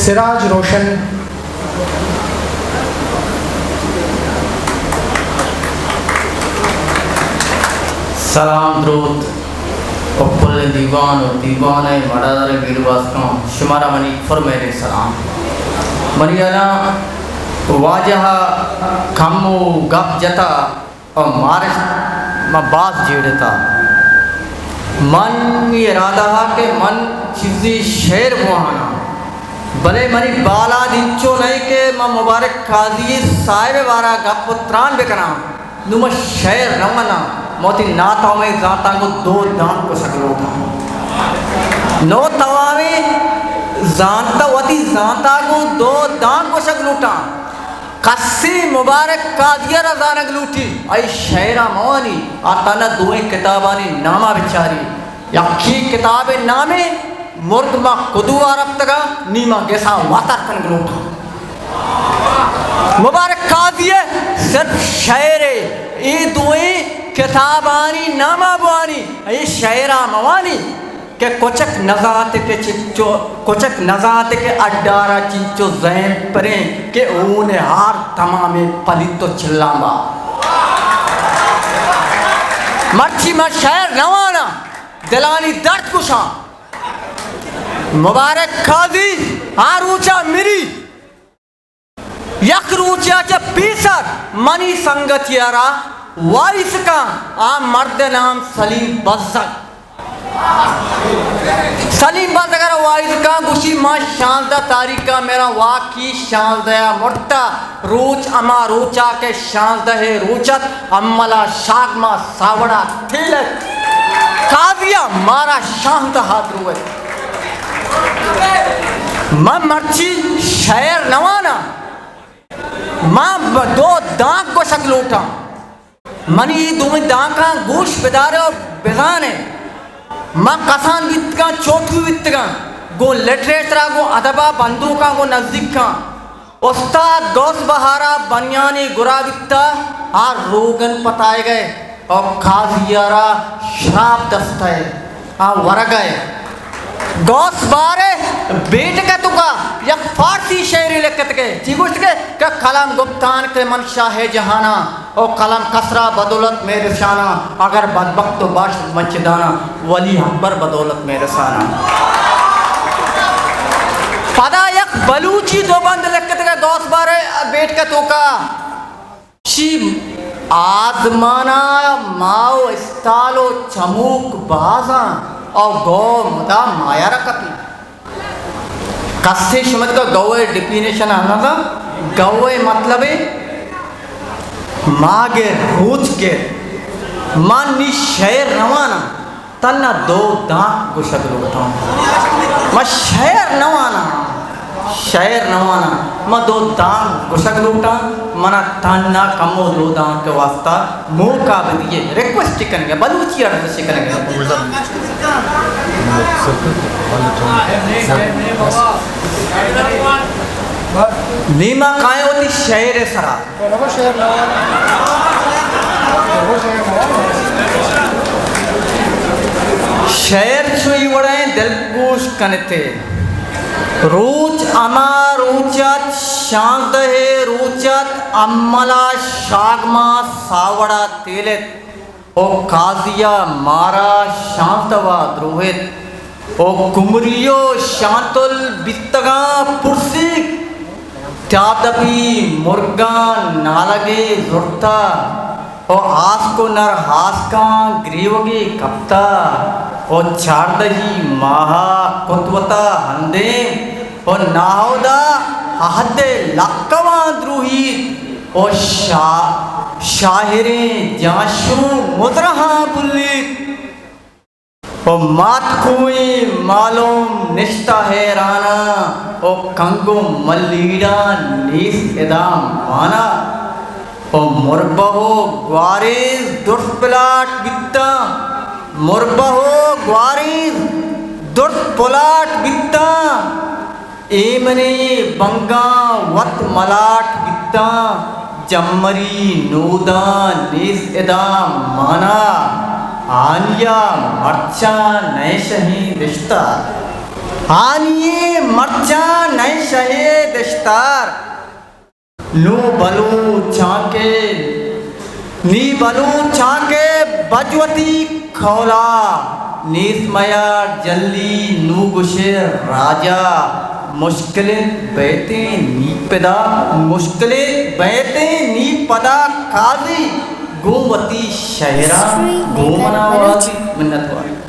सिराज रोशन, सलाम द्रोत पप्पल दीवान और दीवान है मडादर गिरवास का शुमारा मनी फरमाए सलाम मरियाना वाजह कमो गप जता और मारिश म बात जेड़ता मन इरादा के मन चीज़ी शेर बुहाना भले मरी बाला दिंचो नहीं के म मुबारक काजी साहिब वारा गप त्राण बेकना नुम शेर रमना मोती नाताओं में जाता को दो दांत को सकलो था नो तवावे जानता वती जानता को दो दांत को सकलो था कस्सी मुबारक कादिया रज़ानक लूटी आई शेरा मवानी आता न दुए किताबानी नामा बिचारी यकी किताबे नामे मुर्द मा कुदू आरब तका नीमा गेसा वाता कन गलोटा मुबारक कादिया सिर्फ शेरे ये दुए किताबानी नामा बुआनी ये शेरा मवानी के कोचक नज़ात के चिच्चो कोचक नज़ात के अड्डारा चिंचो ज़हन परे के ऊने हार तमामे पलित तो चिल्लामा मर्ची में शेर नवाना दिलानी दर्द कुशा मुबारक काजी हार ऊंचा मिरी यक ऊंचा च पीसर मनी संगत यारा वाइस का आ मर्द नाम सलीम बज़्ज़क सलीम बज़्ज़क वाइस का गुशी माँ शानदा तारीख का मेरा वाकी शानदा मुर्ता रोच अमा रोचा के शानदा है रोचत अम्मला शागमा सावड़ा थिलक कादिया मारा शांत हाथ रुए माँ मर्ची शेर नवाना माँ दो दांत को शकलोटा मनी दुमे दांका गोश बेदारे और बेजाने माँ कसान वित्त का चौथी वित्त का गो लिटरेचर गो अदबा बंदूका गो नजदीक का उस्ताद गौस बहारा बनियानी गुरा वित्ता आर रोगन पताए गए और खाजियारा शराब दस्ताए आ वरग गए गौस बारे बेट का तुका या फारसी शेरी लिखत के चिगुश्त के का कलम गुप्तान के मनशा है जहाना और कलम कसरा बदौलत मेरे शाना अगर बदबख्त तो बाश मचदाना वली अकबर बदौलत मेरे साना पदा यक बलूची दो बंद लिखत के गौस बारे बेट का तुका शी आदमाना माओ इस्तालो चमूक बाजा और गौ मुदा माया रखती कस्से शुमत का गौए डिफिनेशन आना था गौए मतलब है मागे रोज के मानी शेर नवाना तन्ना दो दांत गुशक लोटा मैं शेर नवाना मैं दो दांत गुशक लोटा मना तन्ना कमो दो दांत के वास्ता मुंह का बदिए रिक्वेस्ट करेंगे बलूची अर्थ से करेंगे नीमा काहे होती शेर सरा शेर छुई वड़े दिलगोश कनते रोच अमा रोचत शांत है रोचत अम्मला शागमा सावड़ा तेलित ओ काजिया मारा शांतवा द्रोहित ओ कुमरियो शांतुल बिस्तगा पुरसिक त्यादपी मुर्गा नालगे जुर्ता ओ आस को नर हास का ग्रीवगे कप्ता ओ चारदही माहा कुतवता हंदे ओ नाहौदा हहदे लक्कवा द्रोही ओ शाहिरे जाशु मुद्रहा बुल्ली ओ मात कोई मालूम निश्ता है राना ओ कंगो मल्लीड़ा नीस इदाम माना ओ मुरबहो ग्वारीज दुर्पलाट बित्ता मुरबहो ग्वारीज दुर्पलाट बित्ता एमने बंगा वत मलाट बित्ता जम्मरी नूदा नीस इदाम माना आनिया मर्चा नए शही रिश्ता हानिए मर्चा नए शहे दस्तार नो बलू चाके नी बलू चाके बजवती खौला नीसमया जल्ली नू गुशे राजा मुश्किलें बैते नी पदा मुश्किलें बैते नी पदा काजी गोमती शहरा गोमनावासी मिन्नत वाली